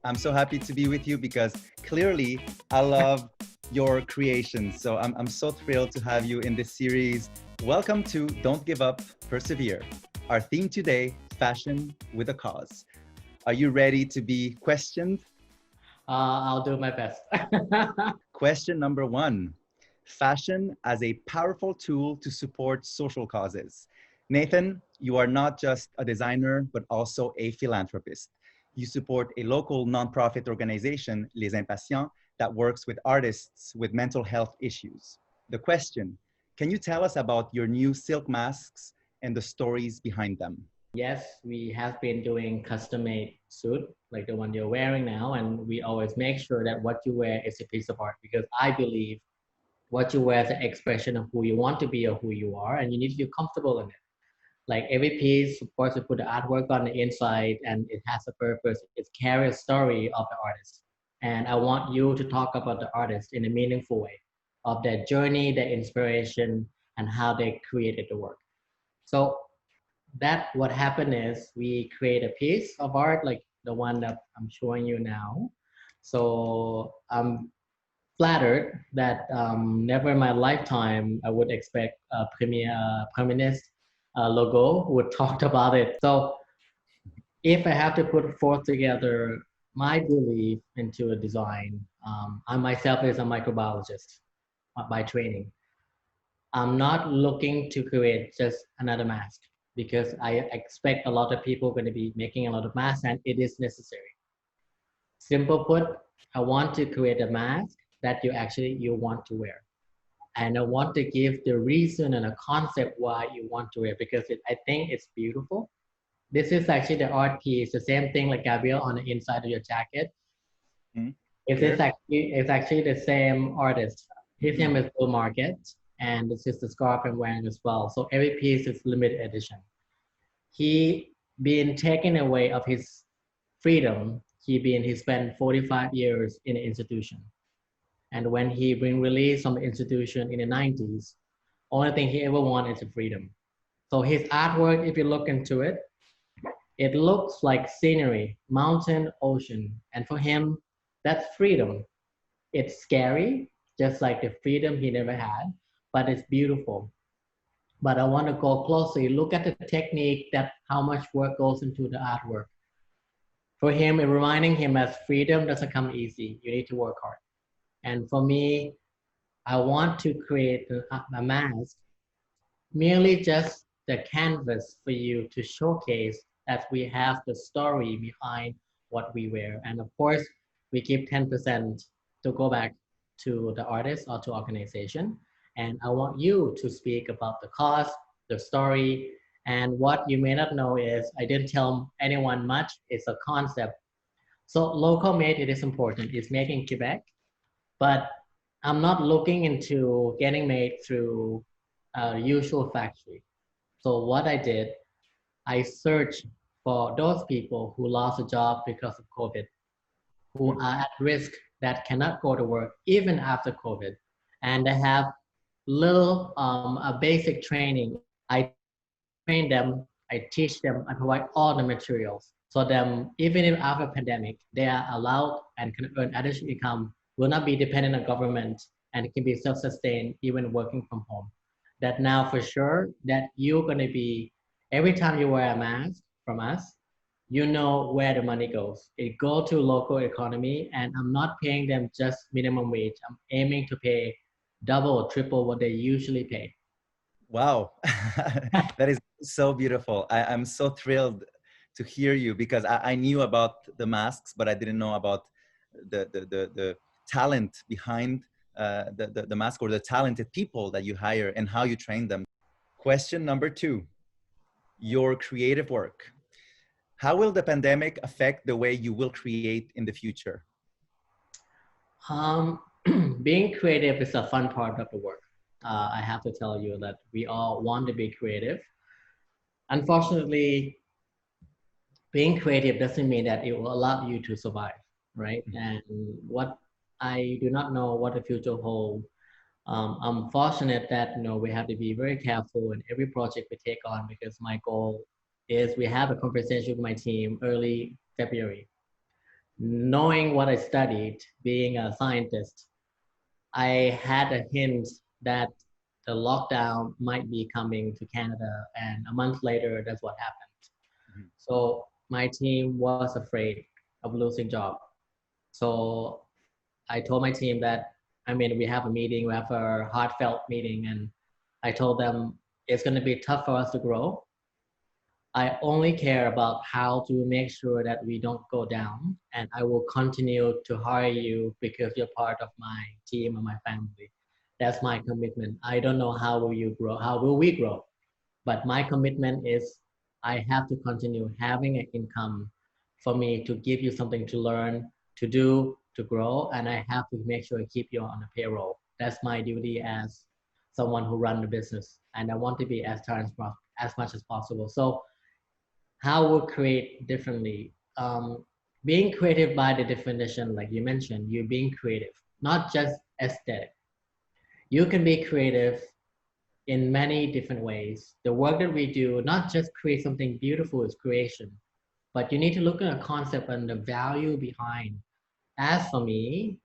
I'm so happy to be with you because clearly I love your creations. So I'm so thrilled to have you in this series. Welcome to Don't Give Up, Persevere. Our theme today, fashion with a cause. Are you ready to be questioned? I'll do my best. Question number one, fashion as a powerful tool to support social causes. Nathan, you are not just a designer, but also a philanthropist. You support a local nonprofit organization, Les Impatients, that works with artists with mental health issues. The question, can you tell us about your new silk masks and the stories behind them? Yes, we have been doing custom-made suit like the one you're wearing now, and we always make sure that what you wear is a piece of art because I believe what you wear is an expression of who you want to be or who you are, and you need to feel comfortable in it. Like every piece, of course, we put the artwork on the inside and it has a purpose. It carries a story of the artist. And I want you to talk about the artist in a meaningful way of their journey, their inspiration, and how they created the work. So that what happened is we create a piece of art like the one that I'm showing you now. So I'm flattered that never in my lifetime I would expect a Prime Minister logo would talk about it. So if I have to put forth together my belief into a design, I myself is a microbiologist by training. I'm not looking to create just another mask because I expect a lot of people are going to be making a lot of masks and it is necessary. Simple put, I want to create a mask that you want to wear. And I want to give the reason and a concept why you want to wear because I think it's beautiful. This is actually the art piece, the same thing like Gabriel on the inside of your jacket. It's actually the same artist. His name is Bill Market, and this is the scarf I'm wearing as well. So every piece is limited edition. He been taken away of his freedom. He spent 45 years in an institution. And when he been released from the institution in the 90s, only thing he ever wanted is freedom. So his artwork, if you look into it, it looks like scenery, mountain, ocean. And for him, that's freedom. It's scary, just like the freedom he never had, but it's beautiful. But I want to go closely, look at the technique that how much work goes into the artwork. For him, it reminding him as freedom doesn't come easy. You need to work hard. And for me, I want to create a mask, merely just the canvas for you to showcase that we have the story behind what we wear. And of course, we keep 10% to go back to the artist or to organization. And I want you to speak about the cost, the story, and what you may not know is I didn't tell anyone much. It's a concept. So local made, it is important. It's made in Quebec, but I'm not looking into getting made through a usual factory. So what I did, I searched for those people who lost a job because of COVID, who are at risk that cannot go to work even after COVID, and they have little a basic training. I train them, I teach them, I provide all the materials. So them, even if after pandemic, they are allowed and can earn additional income, will not be dependent on government and can be self-sustained even working from home. That now for sure that you're gonna be, every time you wear a mask from us, you know where the money goes. It goes to local economy and I'm not paying them just minimum wage. I'm aiming to pay double or triple what they usually pay. Wow, that is so beautiful. I'm so thrilled to hear you because I knew about the masks, but I didn't know about the talent behind the mask or the talented people that you hire and how you train them. Question number two, your creative work. How will the pandemic affect the way you will create in the future? Being creative is a fun part of the work. I have to tell you that we all want to be creative. Unfortunately, being creative doesn't mean that it will allow you to survive, right? And what I do not know what the future holds. I'm fortunate that we have to be very careful in every project we take on because my goal is we have a conversation with my team early February knowing what I studied, being a scientist, I had a hint that the lockdown might be coming to Canada, and a month later, that's what happened. Mhm. So my team was afraid of losing job. So I told my team that, I mean, we have a meeting, we have a heartfelt meeting, and I told them it's going to be tough for us to grow. I only care about how to make sure that we don't go down, and I will continue to hire you because you're part of my team and my family. That's my commitment. I don't know how will you grow, how will we grow, but my commitment is I have to continue having an income for me to give you something to learn, to do, to grow, and I have to make sure I keep you on the payroll. That's my duty as someone who run the business, and I want to be as transparent as much as possible. So how we'll create differently. Being creative by the definition, like you mentioned, you're being creative, not just aesthetic. You can be creative in many different ways. The work that we do, not just create something beautiful is creation, but you need to look at a concept and the value behind. As for me,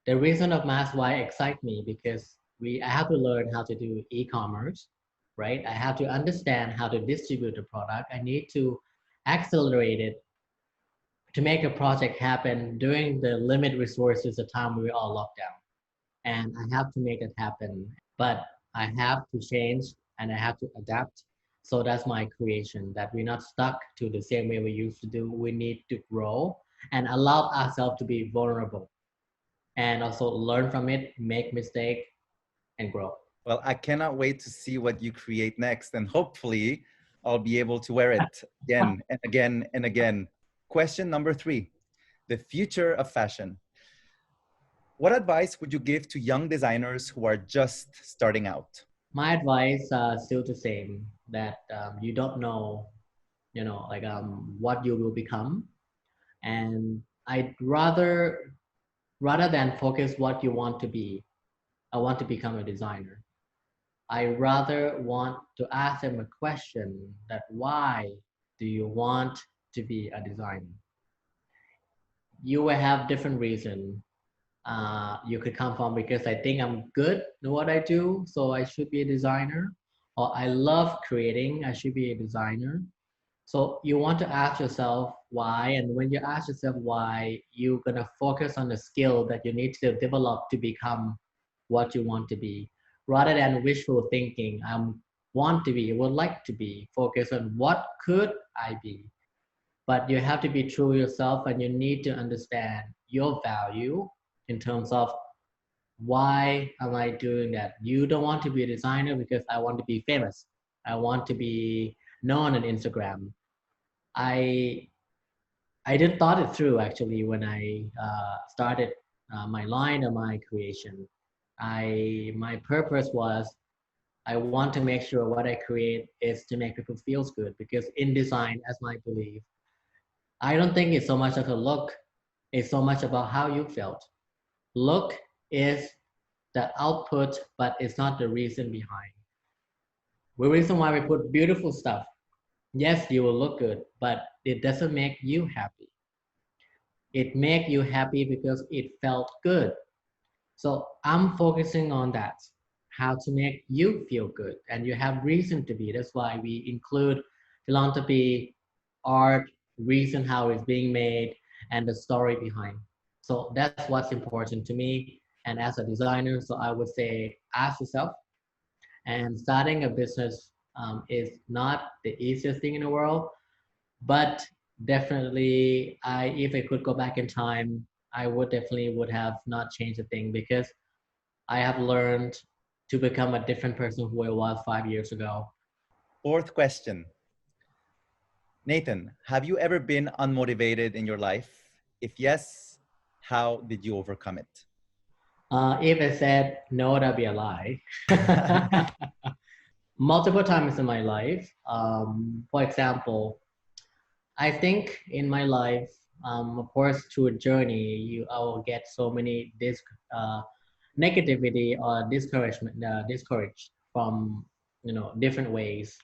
the reason of mass why excite me because I have to learn how to do e-commerce, right? I have to understand how to distribute the product. I need to accelerate it to make a project happen during the limited resources the time we were all locked down. And I have to make it happen. But I have to change and I have to adapt. So that's my creation, that we're not stuck to the same way we used to do. We need to grow and allow ourselves to be vulnerable and also learn from it, make mistake and grow. Well, I cannot wait to see what you create next, and hopefully I'll be able to wear it again and again and again. Question number 3, the future of fashion. What advice would you give to young designers who are just starting out? My advice still the same, that you don't know, what you will become. And I'd rather than focus what you want to be, I want to become a designer. I rather want to ask them a question that why do you want to be a designer? You will have different reasons. You could come from because I think I'm good at what I do, so I should be a designer. Or I love creating, I should be a designer. So you want to ask yourself why, and when you ask yourself why, you're gonna focus on the skill that you need to develop to become what you want to be, rather than wishful thinking. I want to be, would like to be. Focus on what could I be. But you have to be true yourself, and you need to understand your value in terms of why am I doing that. You don't want to be a designer because I want to be famous. I want to be known on Instagram. I I didn't thought it through actually when I started my line of my creation. My purpose was I want to make sure what I create is to make people feel good, because in design, as my belief, I don't think it's so much of a look. It's so much about how you felt. Look is the output, but it's not the reason behind. The reason why we put beautiful stuff, yes, you will look good, but it doesn't make you happy. It make you happy because it felt good. So I'm focusing on that, how to make you feel good, and you have reason to be. That's why we include philanthropy, art, reason how it's being made, and the story behind. So that's what's important to me. And as a designer, so I would say ask yourself. And starting a business is not the easiest thing in the world, but definitely, if I could go back in time, I would definitely would have not changed a thing, because I have learned to become a different person who I was 5 years ago. 4th question. Nathan, have you ever been unmotivated in your life? If yes, how did you overcome it? If I said no, that'd be a lie. Multiple times in my life. For example, I think in my life, of course, through a journey, I will get so many negativity or discouraged from different ways.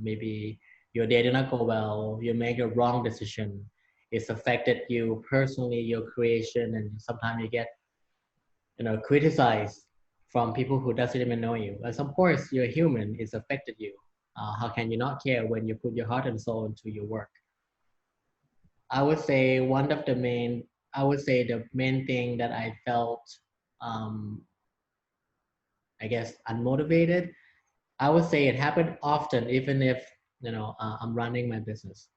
Maybe your day did not go well, you make a wrong decision, it's affected you personally, your creation, and sometimes you get, criticized from people who doesn't even know you. As of course, you're human, it's affected you. How can you not care when you put your heart and soul into your work? I would say the main thing that I felt, I guess, unmotivated. I would say it happened often, even if, I'm running my business.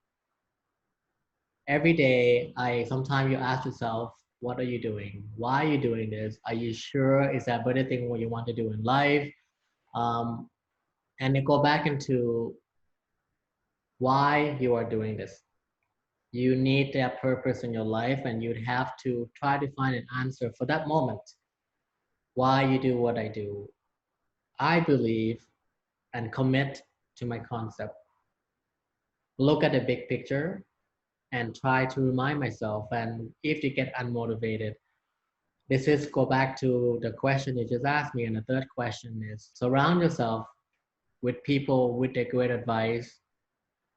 Every day, sometimes you ask yourself, what are you doing? Why are you doing this? Are you sure? Is that better thing what you want to do in life? And you go back into why you are doing this. You need that purpose in your life, and you'd have to try to find an answer for that moment. Why you do what I do. I believe and commit to my concept. Look at the big picture and try to remind myself. And if you get unmotivated, this is go back to the question you just asked me. And the third question is surround yourself with people with the great advice,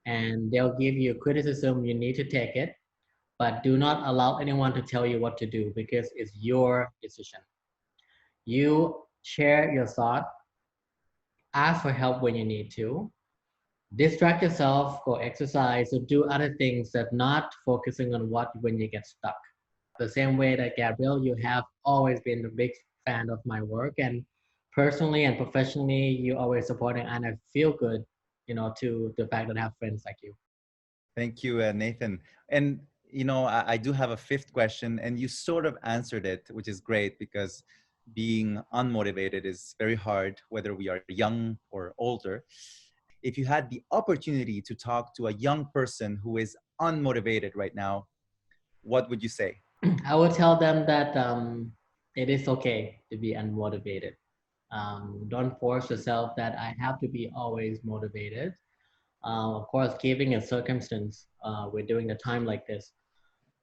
and they'll give you criticism. You need to take it, but do not allow anyone to tell you what to do, because it's your decision. You share your thought, ask for help when you need to, distract yourself, go exercise, or do other things that not focusing on what when you get stuck. The same way that Gabriel, you have always been a big fan of my work, and personally and professionally, you always supporting, and I feel good, to the fact that I have friends like you. Thank you, Nathan. And, I do have a fifth question, and you sort of answered it, which is great, because being unmotivated is very hard, whether we are young or older. If you had the opportunity to talk to a young person who is unmotivated right now, what would you say? I would tell them that it is okay to be unmotivated. Don't force yourself that I have to be always motivated. Of course, given a circumstance, we're doing a time like this,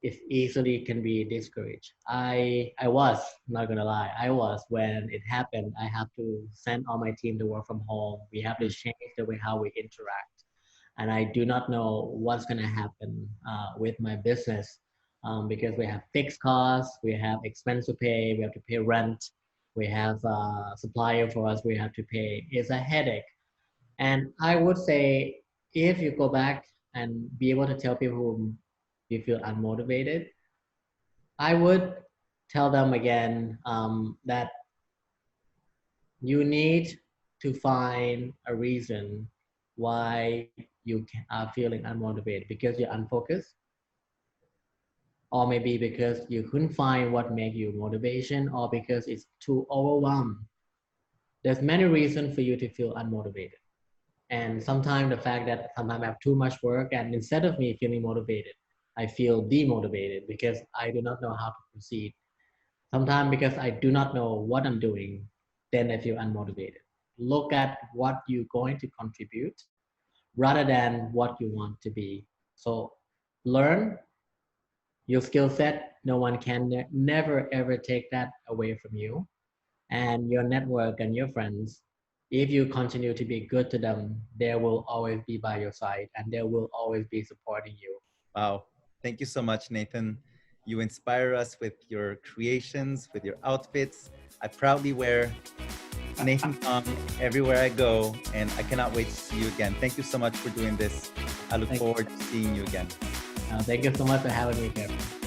it easily can be discouraged. I was, not gonna lie, I was when it happened. I have to send all my team to work from home. We have to change the way how we interact. And I do not know what's gonna happen with my business, because we have fixed costs, we have expense to pay, we have to pay rent, we have a supplier for us, we have to pay. It's a headache. And I would say, if you go back and be able to tell people who you feel unmotivated, I would tell them again that you need to find a reason why you are feeling unmotivated, because you're unfocused, or maybe because you couldn't find what makes you motivation, or because it's too overwhelmed. There's many reasons for you to feel unmotivated. And sometimes the fact that sometimes I have too much work, and instead of me feeling motivated, I feel demotivated because I do not know how to proceed. Sometimes because I do not know what I'm doing, then I feel unmotivated. Look at what you're going to contribute rather than what you want to be. So learn your skill set. No one can never ever take that away from you. And your network and your friends, if you continue to be good to them, they will always be by your side, and they will always be supporting you. Wow. Thank you so much, Nathan. You inspire us with your creations, with your outfits. I proudly wear Nathon Kong everywhere I go, and I cannot wait to see you again. Thank you so much for doing this. I look forward to seeing you again. Thank you so much for having me, Kevin.